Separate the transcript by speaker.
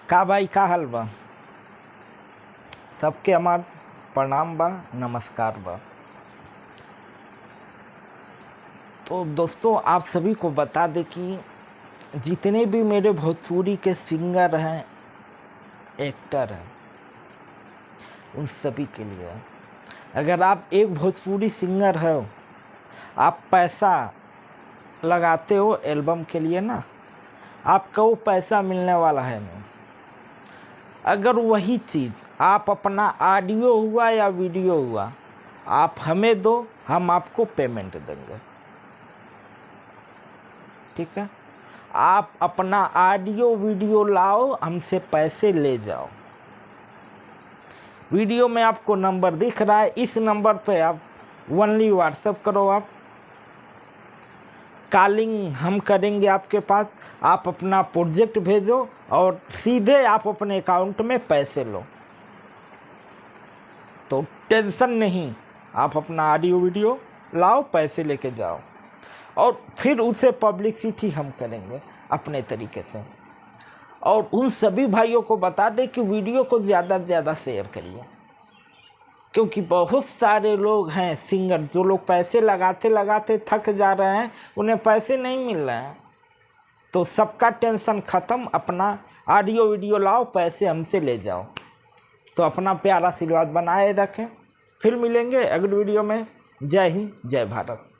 Speaker 1: का भाई का हाल बा। सबके हमार प्रणाम बा, नमस्कार बा। तो दोस्तों आप सभी को बता दें कि जितने भी मेरे भोजपुरी के सिंगर हैं, एक्टर हैं, उन सभी के लिए अगर आप एक भोजपुरी सिंगर हो, आप पैसा लगाते हो एल्बम के लिए ना, आपका वो पैसा मिलने वाला है नहीं। अगर वही चीज़ आप अपना ऑडियो हुआ या वीडियो हुआ आप हमें दो, हम आपको पेमेंट देंगे। ठीक है, आप अपना ऑडियो वीडियो लाओ, हमसे पैसे ले जाओ। वीडियो में आपको नंबर दिख रहा है, इस नंबर पे आप ओनली व्हाट्सएप करो। आप कॉलिंग हम करेंगे आपके पास, आप अपना प्रोजेक्ट भेजो और सीधे आप अपने अकाउंट में पैसे लो। तो टेंशन नहीं, आप अपना ऑडियो वीडियो लाओ, पैसे लेके जाओ और फिर उसे पब्लिसिटी हम करेंगे अपने तरीके से। और उन सभी भाइयों को बता दें कि वीडियो को ज़्यादा से ज़्यादा शेयर करिए, क्योंकि बहुत सारे लोग हैं सिंगर जो लोग पैसे लगाते लगाते थक जा रहे हैं, उन्हें पैसे नहीं मिल रहे हैं। तो सबका टेंशन ख़त्म, अपना ऑडियो वीडियो लाओ, पैसे हमसे ले जाओ। तो अपना प्यारा आशीर्वाद बनाए रखें। फिर मिलेंगे अगली वीडियो में। जय हिंद, जय भारत।